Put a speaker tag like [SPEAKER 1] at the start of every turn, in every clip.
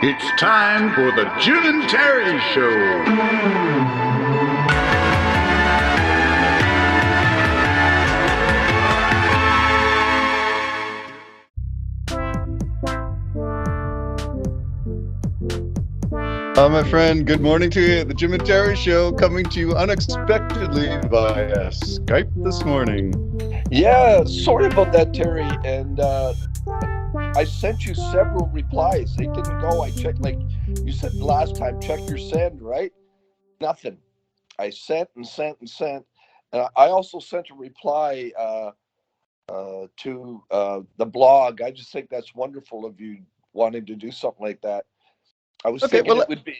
[SPEAKER 1] It's time for the Jim and Terry Show.
[SPEAKER 2] My friend, good morning to you. The Jim and Terry Show coming to you unexpectedly via Skype this morning.
[SPEAKER 3] Yeah, sorry about that, Terry. And I sent you several replies. They didn't go. I checked, like you said last time, check your send, right? Nothing. I sent and sent and sent. I also sent a reply to the blog. I just think that's wonderful of you wanting to do something like that. I was
[SPEAKER 2] Okay,
[SPEAKER 3] thinking
[SPEAKER 2] well,
[SPEAKER 3] it would be.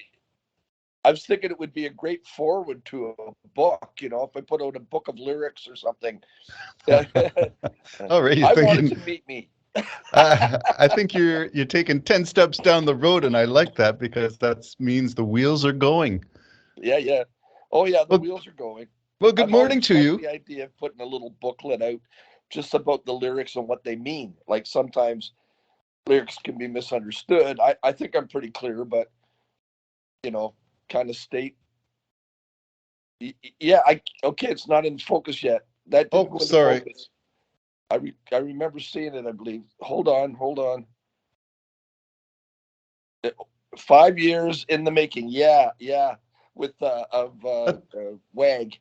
[SPEAKER 3] I was thinking it would be a great forward to a book. You know, if I put out a book of lyrics or something.
[SPEAKER 2] all right, you're
[SPEAKER 3] I wanted
[SPEAKER 2] thinking.
[SPEAKER 3] to meet me.
[SPEAKER 2] I think you're taking 10 steps down the road, and I like that because that means the wheels are going.
[SPEAKER 3] Yeah. Oh, yeah, the
[SPEAKER 2] Well,
[SPEAKER 3] wheels are going.
[SPEAKER 2] well, good
[SPEAKER 3] I've
[SPEAKER 2] morning
[SPEAKER 3] always
[SPEAKER 2] to
[SPEAKER 3] liked
[SPEAKER 2] you.
[SPEAKER 3] the idea of putting a little booklet out just about the lyrics and what they mean. Like sometimes lyrics can be misunderstood. I think I'm pretty clear, but you know, kind of state. Yeah, okay, it's not in focus yet. That didn't
[SPEAKER 2] Oh,
[SPEAKER 3] go into
[SPEAKER 2] sorry.
[SPEAKER 3] focus. I remember seeing it, I believe. Hold on. 5 years in the making. Yeah, with
[SPEAKER 2] Uh,
[SPEAKER 3] WAG.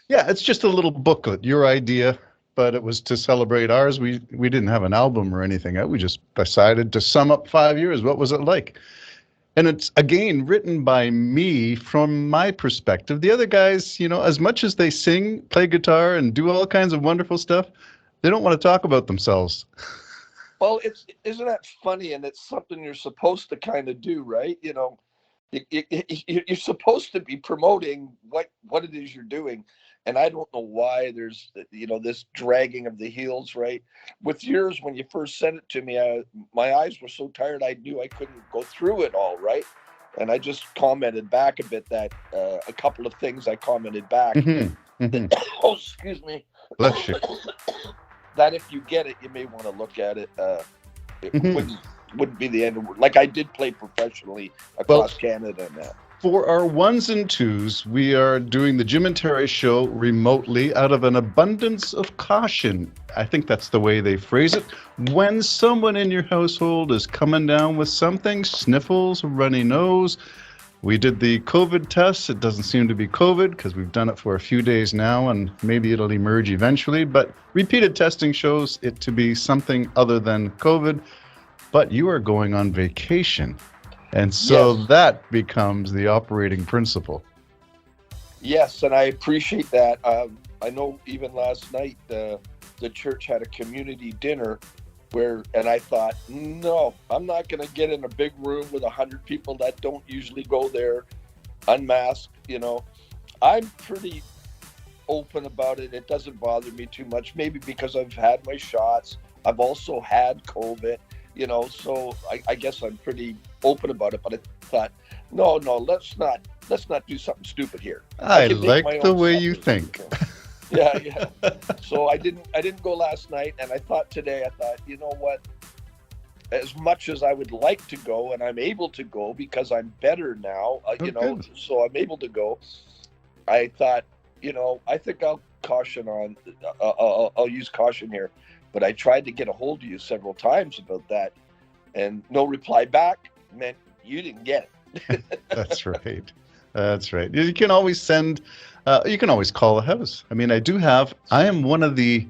[SPEAKER 2] yeah, it's just a little booklet, your idea, but it was to celebrate ours. We didn't have an album or anything out. We just decided to sum up 5 years. What was it like? And it's again written by me from my perspective. The other guys, as much as they sing, play guitar, and do all kinds of wonderful stuff, they don't want to talk about themselves.
[SPEAKER 3] Well, isn't that funny? And it's something you're supposed to kind of do, right? You know, you're supposed to be promoting what it is you're doing, and I don't know why there's this dragging of the heels, right? With yours, when you first sent it to me, my eyes were so tired I knew I couldn't go through it all, right? And I just commented back a bit that a couple of things I commented back.
[SPEAKER 2] Hmm. Hmm.
[SPEAKER 3] Oh, excuse me.
[SPEAKER 2] Bless you.
[SPEAKER 3] That if you get it, you may want to look at it. It
[SPEAKER 2] Hmm.
[SPEAKER 3] wouldn't be the end of the world. Like I did play professionally
[SPEAKER 2] Well,
[SPEAKER 3] across Canada and that.
[SPEAKER 2] for our ones and twos, we are doing the Jim and Terry show remotely out of an abundance of caution. I think that's the way they phrase it. When someone in your household is coming down with something, sniffles, runny nose, we did the COVID test. It doesn't seem to be COVID because we've done it for a few days now and maybe it'll emerge eventually. But repeated testing shows it to be something other than COVID. But you are going on vacation. And so
[SPEAKER 3] Yes,
[SPEAKER 2] that becomes the operating principle.
[SPEAKER 3] yes, and I appreciate that. I know even last night the church had a community dinner and I thought, no, I'm not going to get in a big room with 100 people that don't usually go there unmasked. You know, I'm pretty open about it. It doesn't bother me too much. Maybe because I've had my shots. I've also had COVID. So I guess I'm pretty open about it. But I thought, no, let's not do something stupid here. I
[SPEAKER 2] I
[SPEAKER 3] can make my
[SPEAKER 2] like the
[SPEAKER 3] own
[SPEAKER 2] way you
[SPEAKER 3] supper.
[SPEAKER 2] think.
[SPEAKER 3] Yeah. So I didn't go last night, and I thought today. I thought, you know what? As much as I would like to go, and I'm able to go because I'm better now,
[SPEAKER 2] Oh, good.
[SPEAKER 3] so I'm able to go. I thought, I think I'll caution on. I'll use caution here, but I tried to get a hold of you several times about that, and no reply back meant you didn't get it.
[SPEAKER 2] That's right. That's right. You can always you can always call the house. I mean, I am one of the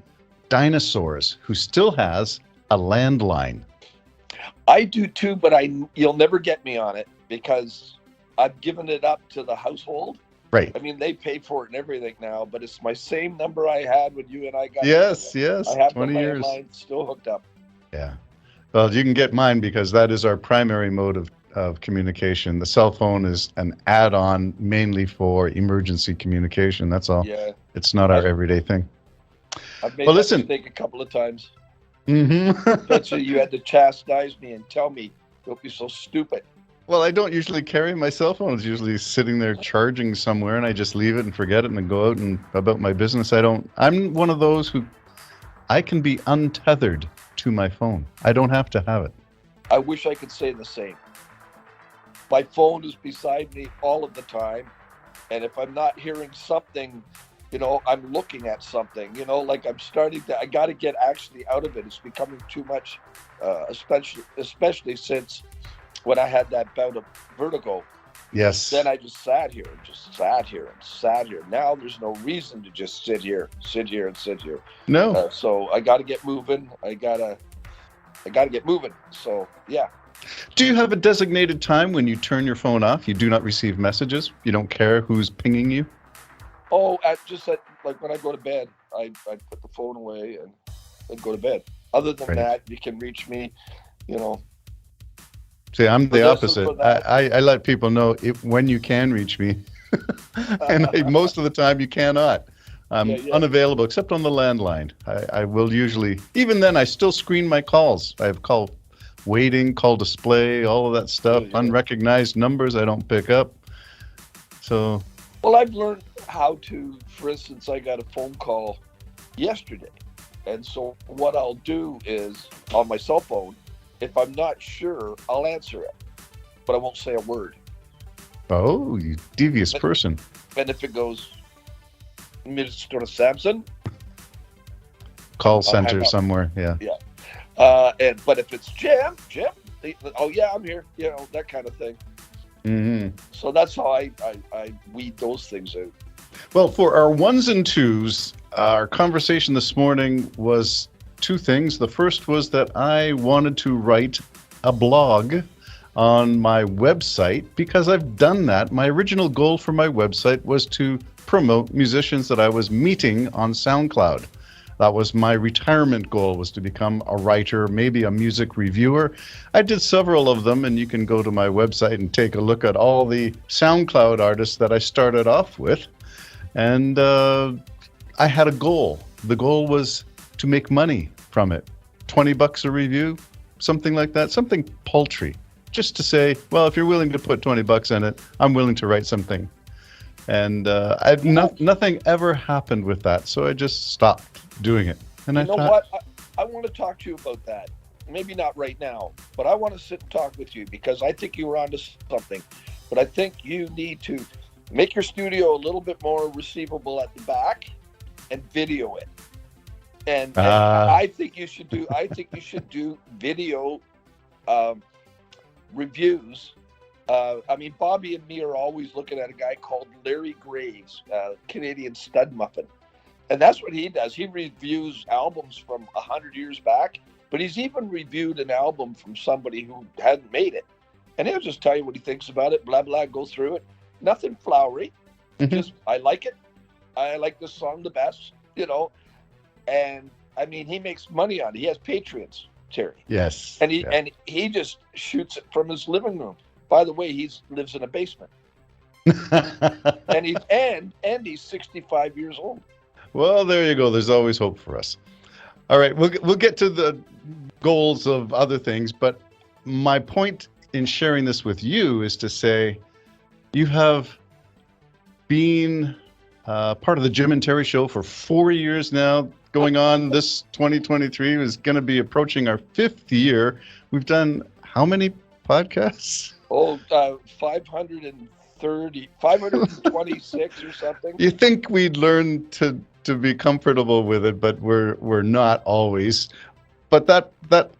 [SPEAKER 2] dinosaurs who still has a landline.
[SPEAKER 3] I do too, but you'll never get me on it because I've given it up to the household.
[SPEAKER 2] Right.
[SPEAKER 3] I mean, they pay for it and everything now, but it's my same number I had when you and I got
[SPEAKER 2] Yes,
[SPEAKER 3] together.
[SPEAKER 2] yes.
[SPEAKER 3] I have the
[SPEAKER 2] 20 years.
[SPEAKER 3] landline still hooked up.
[SPEAKER 2] Yeah. Well, you can get mine because that is our primary mode of communication. The cell phone is an add-on mainly for emergency communication. That's all.
[SPEAKER 3] Yeah,
[SPEAKER 2] It's not our
[SPEAKER 3] I,
[SPEAKER 2] everyday thing.
[SPEAKER 3] I've made
[SPEAKER 2] Well,
[SPEAKER 3] that
[SPEAKER 2] listen.
[SPEAKER 3] mistake a couple of times. But
[SPEAKER 2] Hmm.
[SPEAKER 3] you had to chastise me and tell me, don't be so stupid.
[SPEAKER 2] Well, I don't usually carry my cell phone. It's usually sitting there charging somewhere, and I just leave it and forget it and then go out and about my business. I'm one of those who I can be untethered to my phone. I don't have to have it.
[SPEAKER 3] I wish I could say the same. My phone is beside me all of the time. And if I'm not hearing something, I'm looking at something, like I got to get actually out of it. It's becoming too much, especially since when I had that bout of vertigo.
[SPEAKER 2] Yes.
[SPEAKER 3] Then I just sat here and sat here. Now there's no reason to just sit here.
[SPEAKER 2] No.
[SPEAKER 3] So I got to get moving. I gotta get moving. So yeah.
[SPEAKER 2] Do you have a designated time when you turn your phone off? You do not receive messages? You don't care who's pinging you?
[SPEAKER 3] Oh, like when I go to bed, I put the phone away and go to bed. Other than that, you can reach me,
[SPEAKER 2] See, I'm the opposite. I let people know when you can reach me. And most of the time you cannot. I'm unavailable except on the landline. I will usually, even then I still screen my calls. I have call waiting, call display, all of that stuff. Unrecognized numbers I don't pick up. So.
[SPEAKER 3] Well, I've learned how to, for instance, I got a phone call yesterday. And so what I'll do is on my cell phone, if I'm not sure, I'll answer it, but I won't say a word.
[SPEAKER 2] Oh, you devious person.
[SPEAKER 3] And if it goes, Mr. Sampson.
[SPEAKER 2] Call center somewhere, yeah.
[SPEAKER 3] Yeah. But if it's Jim, oh yeah, I'm here, that kind of thing.
[SPEAKER 2] Mm-hmm.
[SPEAKER 3] So that's how I weed those things out.
[SPEAKER 2] Well, for our ones and twos, our conversation this morning was two things. The first was that I wanted to write a blog on my website because I've done that. My original goal for my website was to promote musicians that I was meeting on SoundCloud. That was my retirement goal, was to become a writer, maybe a music reviewer. I did several of them, and you can go to my website and take a look at all the SoundCloud artists that I started off with. And I had a goal. The goal was to make money from it. $20 a review, something like that, something paltry. Just to say, well, if you're willing to put $20 in it, I'm willing to write something. And nothing ever happened with that, so I just stopped doing it. And
[SPEAKER 3] what? I want to talk to you about that. Maybe not right now, but I want to sit and talk with you because I think you were onto something. But I think you need to make your studio a little bit more receivable at the back and video it. And I think you should do video reviews. Bobby and me are always looking at a guy called Larry Graves, Canadian stud muffin. And that's what he does. He reviews albums from 100 years back, but he's even reviewed an album from somebody who hadn't made it. And he'll just tell you what he thinks about it, blah, blah, go through it. Nothing flowery.
[SPEAKER 2] Mm-hmm.
[SPEAKER 3] Just, I like it. I like this song the best, And, he makes money on it. He has Patreons, Terry.
[SPEAKER 2] Yes.
[SPEAKER 3] And he just shoots it from his living room. By the way, he lives in a basement. and he's 65 years old.
[SPEAKER 2] Well, there you go. There's always hope for us. All right, we'll get to the goals of other things, but my point in sharing this with you is to say you have been part of the Jim and Terry Show for 4 years now. Going on, this 2023 is going to be approaching our 5th year. We've done how many podcasts?
[SPEAKER 3] 526 or something.
[SPEAKER 2] You think we'd learn to be comfortable with it, but we're not always. But that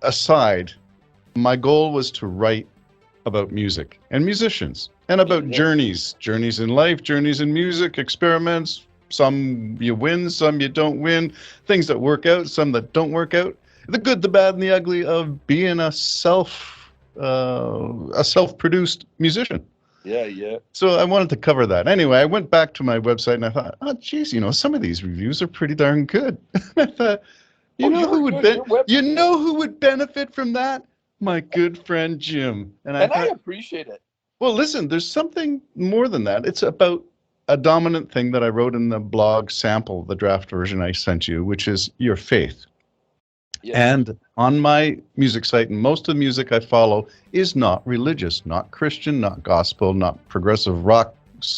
[SPEAKER 2] aside, my goal was to write about music and musicians and about journeys in life, journeys in music, experiments. Some you win, some you don't win, things that work out, some that don't work out. The good, the bad, and the ugly of being a self-produced musician.
[SPEAKER 3] Yeah.
[SPEAKER 2] So I wanted to cover that. Anyway, I went back to my website and I thought, oh, geez, some of these reviews are pretty darn good. I thought, you know who would benefit from that? My good friend Jim.
[SPEAKER 3] And I appreciate it.
[SPEAKER 2] Well, listen, there's something more than that. It's about a dominant thing that I wrote in the blog sample, the draft version I sent you, which is your faith. Yes. And on my music site, and most of the music I follow is not religious, not Christian, not gospel, not progressive rock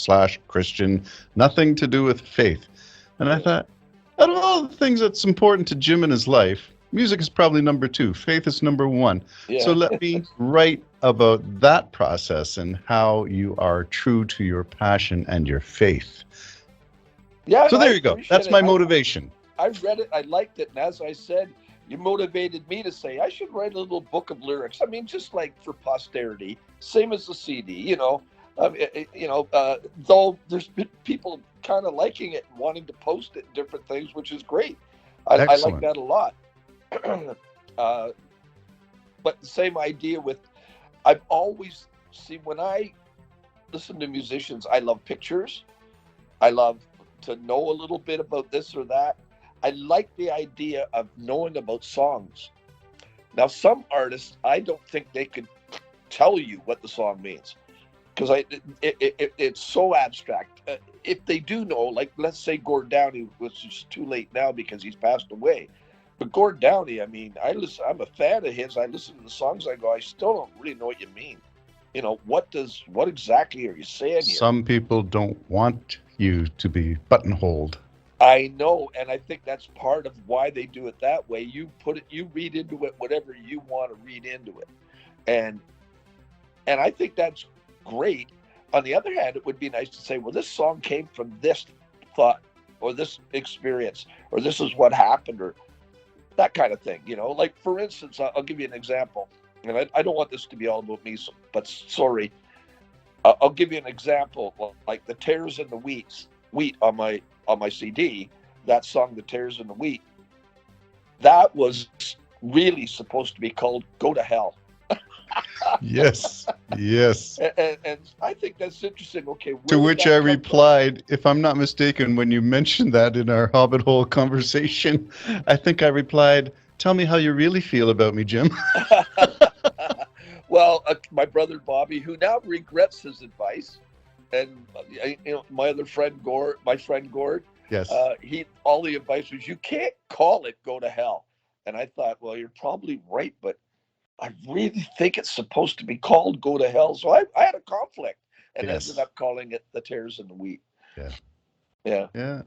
[SPEAKER 2] / Christian, nothing to do with faith. And I thought, out of all the things that's important to Jim in his life, music is probably number 2. Faith is number 1. Yeah. So let me write about that process and how you are true to your passion and your faith.
[SPEAKER 3] Yeah.
[SPEAKER 2] So
[SPEAKER 3] I
[SPEAKER 2] there you go.
[SPEAKER 3] appreciate
[SPEAKER 2] That's
[SPEAKER 3] it.
[SPEAKER 2] my motivation.
[SPEAKER 3] I read it. I liked it. And as I said, you motivated me to say, I should write a little book of lyrics. I mean, just like for posterity, same as the CD, though there's been people kind of liking it and wanting to post it and different things, which is great. I like
[SPEAKER 2] Excellent.
[SPEAKER 3] that a lot. But the same idea with, I've always see when I listen to musicians, I love pictures. I love to know a little bit about this or that. I like the idea of knowing about songs. Now, some artists, I don't think they could tell you what the song means because it's so abstract. If they do know, like let's say Gord Downie, which is too late now because he's passed away. But Gord Downie, I mean, I'm a fan of his. I listen to the songs. I go, I still don't really know what you mean. What exactly are you saying here?
[SPEAKER 2] Some people don't want you to be buttonholed.
[SPEAKER 3] I know, and I think that's part of why they do it that way. You read into it whatever you want to read into it, and I think that's great. On the other hand, it would be nice to say, well, this song came from this thought, or this experience, or this is what happened, or that kind of thing. Like for instance, I'll give you an example, and I don't want this to be all about me, but sorry, I'll give you an example, like the Tares and the Wheat on my CD, that song, The Tares and the Wheat, that was really supposed to be called Go to Hell.
[SPEAKER 2] Yes.
[SPEAKER 3] And I think that's interesting. Okay.
[SPEAKER 2] To which I replied, if I'm not mistaken, when you mentioned that in our Hobbit Hole conversation, I think I replied, tell me how you really feel about me, Jim.
[SPEAKER 3] Well, my brother Bobby, who now regrets his advice, and my friend Gord,
[SPEAKER 2] Yes.
[SPEAKER 3] All the advice was, you can't call it Go to Hell. And I thought, well, you're probably right, but I really think it's supposed to be called Go to Hell. So I had a conflict and ended up calling it The Tares and the Wheat. Yeah.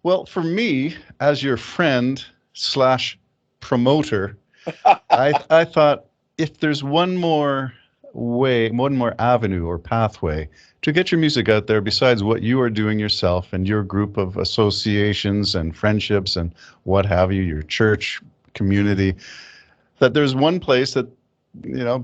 [SPEAKER 2] Well, for me, as your friend / promoter, I thought if there's one more avenue or pathway to get your music out there besides what you are doing yourself and your group of associations and friendships and what have you, your church community, that there's one place that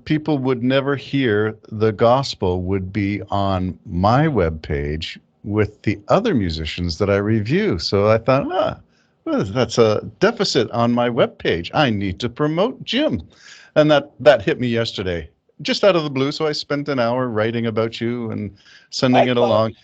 [SPEAKER 2] people would never hear the gospel would be on my webpage with the other musicians that I review. So I thought, well, that's a deficit on my webpage. I need to promote Jim. And that hit me yesterday, just out of the blue. So I spent an hour writing about you and sending it along.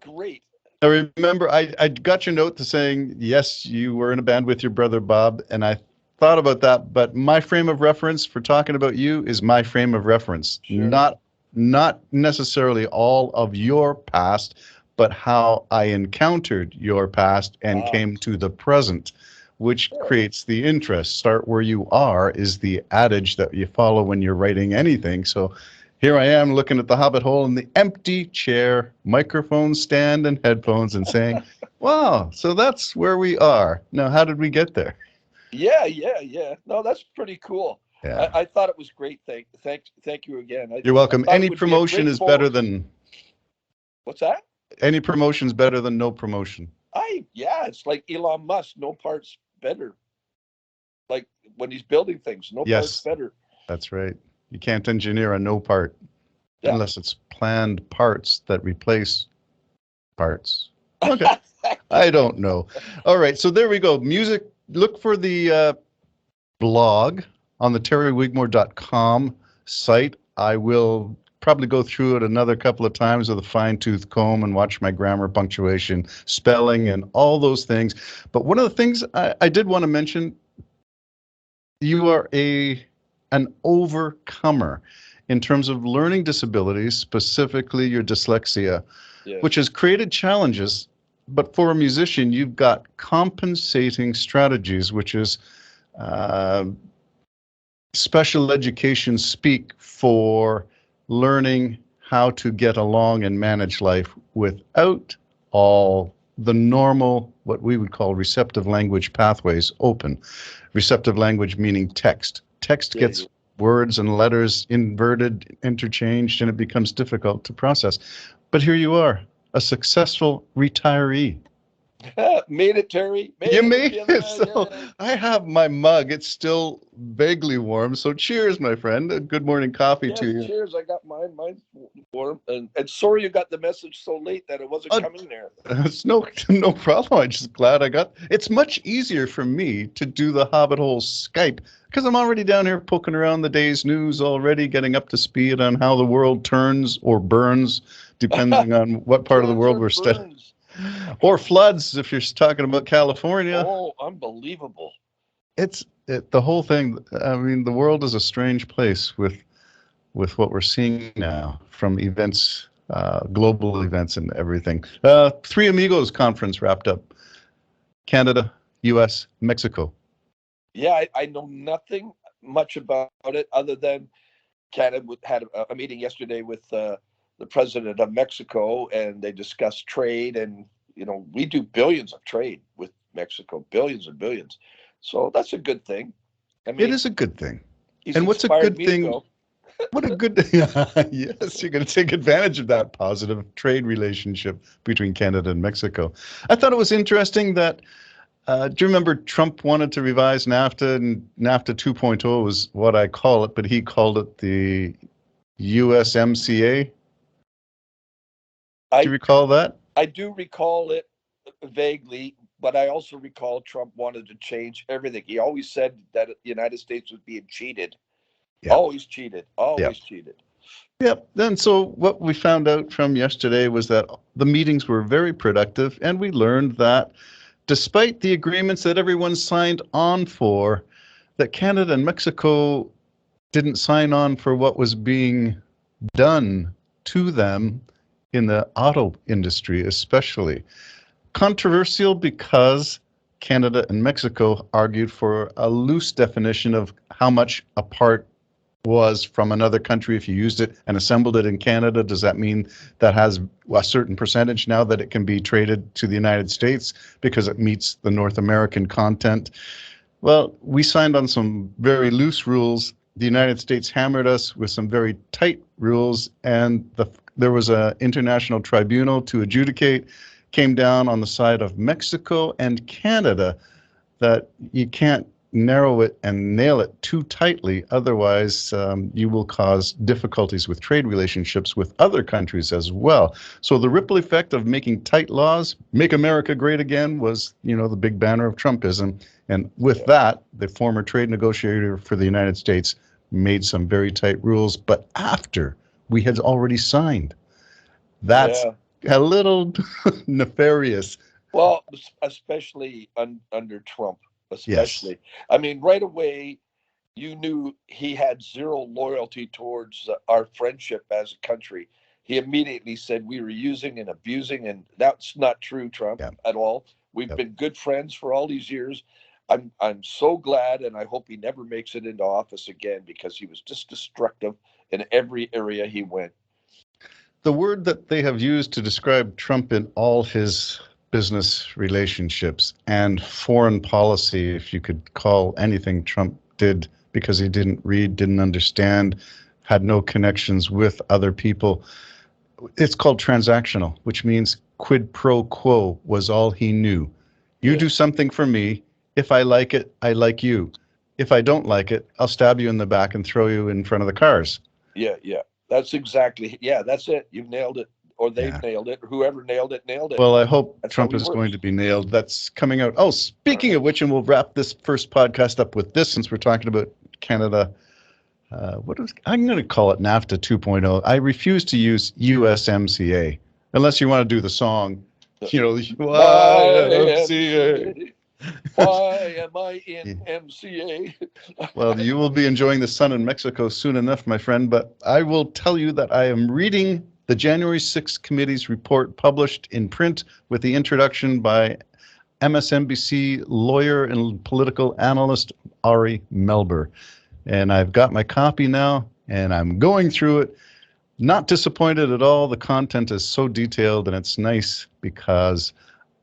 [SPEAKER 3] Great.
[SPEAKER 2] I remember I got your note to saying, yes, you were in a band with your brother Bob, and I thought about that, but my frame of reference for talking about you is my frame of reference. Sure. Not necessarily all of your past, but how I encountered your past and came to the present, which creates the interest. Start where you are is the adage that you follow when you're writing anything. So here I am looking at the Hobbit Hole in the empty chair, microphone stand and headphones, and saying, wow, so that's where we are. Now, how did we get there?
[SPEAKER 3] Yeah. No, that's pretty cool.
[SPEAKER 2] Yeah.
[SPEAKER 3] I thought it was great. Thank you again.
[SPEAKER 2] You're welcome. Any promotion is better than...
[SPEAKER 3] What's that?
[SPEAKER 2] Any promotion is better than no promotion.
[SPEAKER 3] It's like Elon Musk, no parts better. Like when he's building things, no parts better.
[SPEAKER 2] That's right. You can't engineer a no part unless it's planned parts that replace parts. Okay. I don't know. All right. So there we go. Music. Look for the blog on the terrywigmore.com site. I will probably go through it another couple of times with a fine-tooth comb and watch my grammar, punctuation, spelling, and all those things. But one of the things I did want to mention, you are an overcomer in terms of learning disabilities, specifically your dyslexia, which has created challenges. But for a musician, you've got compensating strategies, which is special education speak for learning how to get along and manage life without all the normal, what we would call receptive language pathways open. Receptive language meaning text. Text gets words and letters inverted, interchanged, and it becomes difficult to process. But here you are, a successful retiree.
[SPEAKER 3] Made it, Terry.
[SPEAKER 2] You made
[SPEAKER 3] Yeah,
[SPEAKER 2] it. So
[SPEAKER 3] yeah.
[SPEAKER 2] I have my mug. It's still vaguely warm. So cheers, my friend. Good morning coffee
[SPEAKER 3] Yes,
[SPEAKER 2] to you.
[SPEAKER 3] cheers. I got mine. Mine's warm. And sorry you got the message so late that it wasn't
[SPEAKER 2] Oh,
[SPEAKER 3] coming there.
[SPEAKER 2] It's no problem. I'm just glad I got. It's much easier for me to do the Hobbit Hole Skype because I'm already down here poking around the day's news already, getting up to speed on how the world turns or burns, depending on what part of the
[SPEAKER 3] Turns
[SPEAKER 2] world
[SPEAKER 3] or
[SPEAKER 2] we're studying.
[SPEAKER 3] burns.
[SPEAKER 2] Or floods, if you're talking about California.
[SPEAKER 3] Oh, unbelievable.
[SPEAKER 2] The whole thing. I mean, the world is a strange place with what we're seeing now from events, global events and everything. Three Amigos conference wrapped up. Canada, U.S., Mexico.
[SPEAKER 3] Yeah, I know nothing much about it other than Canada had a meeting yesterday with the president of Mexico, and they discussed trade. And, we do billions of trade with Mexico, billions and billions. So that's a good thing. I mean,
[SPEAKER 2] It is a good thing.
[SPEAKER 3] he's
[SPEAKER 2] And what's a
[SPEAKER 3] inspired
[SPEAKER 2] good
[SPEAKER 3] me to
[SPEAKER 2] thing?
[SPEAKER 3] go.
[SPEAKER 2] What a good yes, you're going to take advantage of that positive trade relationship between Canada and Mexico. I thought it was interesting that, do you remember Trump wanted to revise NAFTA, and NAFTA 2.0 was what I call it, but he called it the USMCA? Do you recall that?
[SPEAKER 3] I do recall it vaguely, but I also recall Trump wanted to change everything. He always said that the United States was being cheated.
[SPEAKER 2] Yeah.
[SPEAKER 3] Always cheated. Always cheated.
[SPEAKER 2] Yep. And so what we found out from yesterday was that the meetings were very productive, and we learned that despite the agreements that everyone signed on for, that Canada and Mexico didn't sign on for what was being done to them in the auto industry, especially. Controversial because Canada and Mexico argued for a loose definition of how much a part was from another country. If you used it and assembled it in Canada, does that mean that has a certain percentage now that it can be traded to the United States because it meets the North American content? Well, we signed on some very loose rules. The United States hammered us with some very tight rules, and there was an international tribunal to adjudicate, came down on the side of Mexico and Canada that you can't narrow it and nail it too tightly. Otherwise, you will cause difficulties with trade relationships with other countries as well. So the ripple effect of making tight laws, make America great again, was, the big banner of Trumpism. And with that, the former trade negotiator for the United States made some very tight rules, but after we had already signed. That's a little nefarious.
[SPEAKER 3] Well, especially under Trump. Especially. Yes. I mean, right away, you knew he had zero loyalty towards our friendship as a country. He immediately said we were using and abusing, and that's not true, Trump, at all. We've been good friends for all these years. I'm so glad, and I hope he never makes it into office again, because he was just destructive in every area he went.
[SPEAKER 2] The word that they have used to describe Trump in all his business relationships and foreign policy, if you could call anything Trump did, because he didn't read, didn't understand, had no connections with other people, it's called transactional, which means quid pro quo was all he knew. You do something for me. If I like it, I like you. If I don't like it, I'll stab you in the back and throw you in front of the cars.
[SPEAKER 3] Yeah. That's exactly, that's it. You've nailed it. Or they've nailed it. Whoever nailed it.
[SPEAKER 2] Well, I hope Trump is going to be nailed. That's coming out. Oh, speaking of which, and we'll wrap this first podcast up with this, since we're talking about Canada. I'm going to call it NAFTA 2.0. I refuse to use USMCA unless you want to do the song. YMCA.
[SPEAKER 3] Why am I in MCA?
[SPEAKER 2] Well, you will be enjoying the sun in Mexico soon enough, my friend. But I will tell you that I am reading the January 6th committee's report, published in print with the introduction by MSNBC lawyer and political analyst Ari Melber. And I've got my copy now, and I'm going through it. Not disappointed at all. The content is so detailed, and it's nice because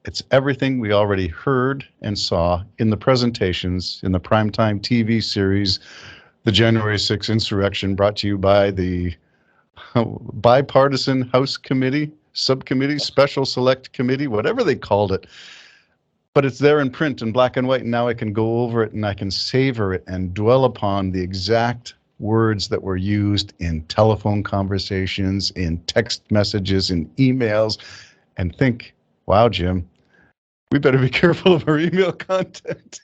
[SPEAKER 2] it's everything we already heard and saw in the presentations, in the primetime TV series, the January 6th insurrection, brought to you by the bipartisan House Committee, Subcommittee, Special Select Committee, whatever they called it. But it's there in print in black and white, and now I can go over it and I can savor it and dwell upon the exact words that were used in telephone conversations, in text messages, in emails, and think, wow, Jim, we better be careful of our email content.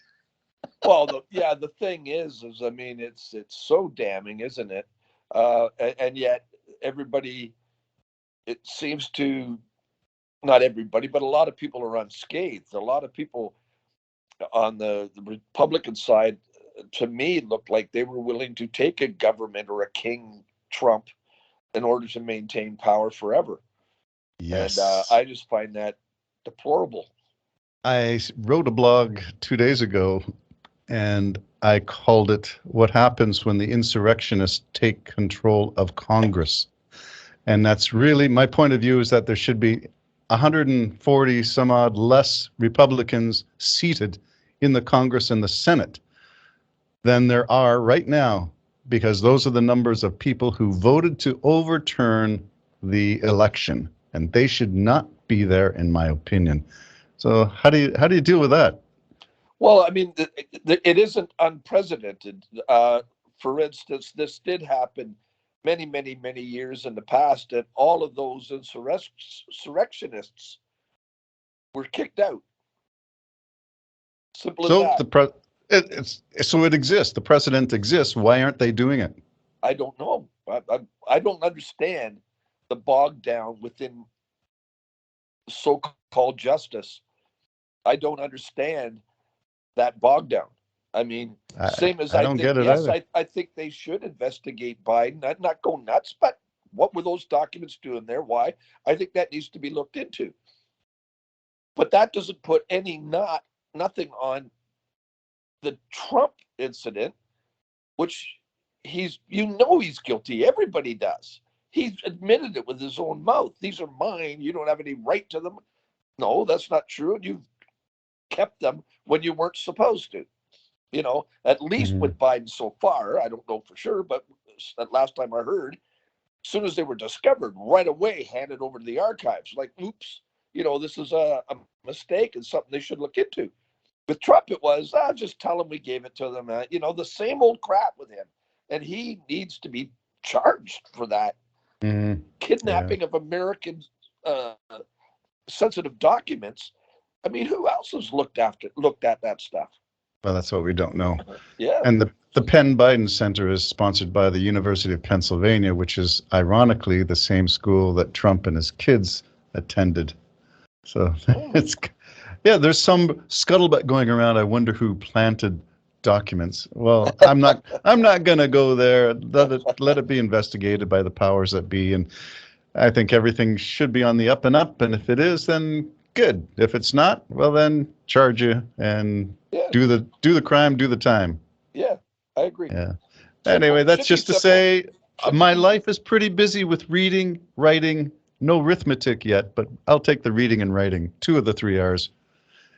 [SPEAKER 3] Well, the thing is I mean, it's so damning, isn't it? And yet everybody, it seems to, not everybody, but a lot of people are unscathed. A lot of people on the Republican side, to me, looked like they were willing to take a government or a King Trump in order to maintain power forever.
[SPEAKER 2] Yes.
[SPEAKER 3] And I just find that deplorable.
[SPEAKER 2] I wrote a blog 2 days ago, and I called it "What Happens When the Insurrectionists Take Control of Congress." And that's really my point of view, is that there should be 140 some odd less Republicans seated in the Congress and the Senate than there are right now, because those are the numbers of people who voted to overturn the election, and they should not be there, in my opinion. So how do you deal with that?
[SPEAKER 3] Well, I mean, it isn't unprecedented. For instance, this did happen many, many, many years in the past, and all of those insurrectionists were kicked out. Simple as that.
[SPEAKER 2] So it exists. The precedent exists. Why aren't they doing it?
[SPEAKER 3] I don't know. I don't understand the bog down within so-called justice. I don't understand that bog down. I mean, same as I think they should investigate Biden. I'm not going nuts, but what were those documents doing there? Why? I think that needs to be looked into. But that doesn't put nothing on the Trump incident, which he's guilty. Everybody does. He's admitted it with his own mouth. These are mine. You don't have any right to them. No, that's not true. You've kept them when you weren't supposed to. At least with Biden so far, I don't know for sure, but last time I heard, as soon as they were discovered, right away handed over to the archives. Like, oops, this is a mistake and something they should look into. With Trump, it was, just tell them we gave it to them. The same old crap with him. And he needs to be charged for that. Kidnapping of American sensitive documents. I mean, who else has looked at that stuff?
[SPEAKER 2] Well, that's what we don't know.
[SPEAKER 3] Yeah.
[SPEAKER 2] And the Penn Biden Center is sponsored by the University of Pennsylvania, which is ironically the same school that Trump and his kids attended. So there's some scuttlebutt going around. I wonder who planted documents. Well, I'm not going to go there. Let it be investigated by the powers that be. And I think everything should be on the up and up. And if it is, then good. If it's not, well, then charge you and do the crime, do the time.
[SPEAKER 3] Yeah, I agree.
[SPEAKER 2] Yeah. Anyway, that's just to say my life is pretty busy with reading, writing, no arithmetic yet, but I'll take the reading and writing, 2 of the 3 R's.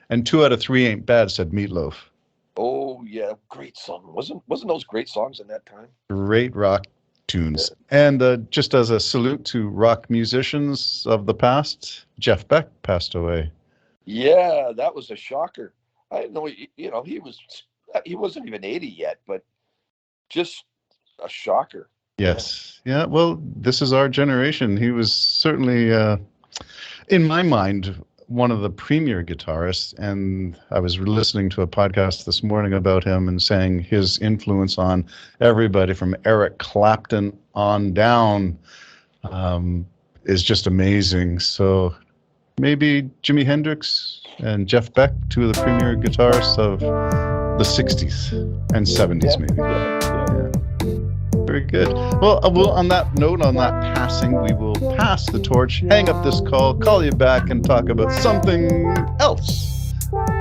[SPEAKER 2] And 2 out of 3 ain't bad, said Meatloaf.
[SPEAKER 3] Oh yeah, great song. Wasn't those great songs in that time?
[SPEAKER 2] Great rock tunes. Yeah. And just as a salute to rock musicians of the past, Jeff Beck passed away.
[SPEAKER 3] Yeah, that was a shocker. I didn't know, he wasn't even 80 yet, but just a shocker.
[SPEAKER 2] Yes. Yeah. Well, this is our generation. He was certainly, in my mind, one of the premier guitarists. And I was listening to a podcast this morning about him and saying his influence on everybody from Eric Clapton on down is just amazing. So maybe Jimi Hendrix and Jeff Beck, 2 of the premier guitarists of the 60s and 70s, maybe. Yeah. Very good. Well, on that note, on that passing, we will pass the torch, hang up this call you back, and talk about something else.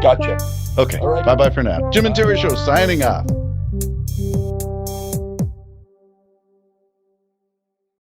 [SPEAKER 3] Gotcha.
[SPEAKER 2] Okay.
[SPEAKER 3] All right.
[SPEAKER 2] Bye-bye for now. Jim and Terry Show signing off.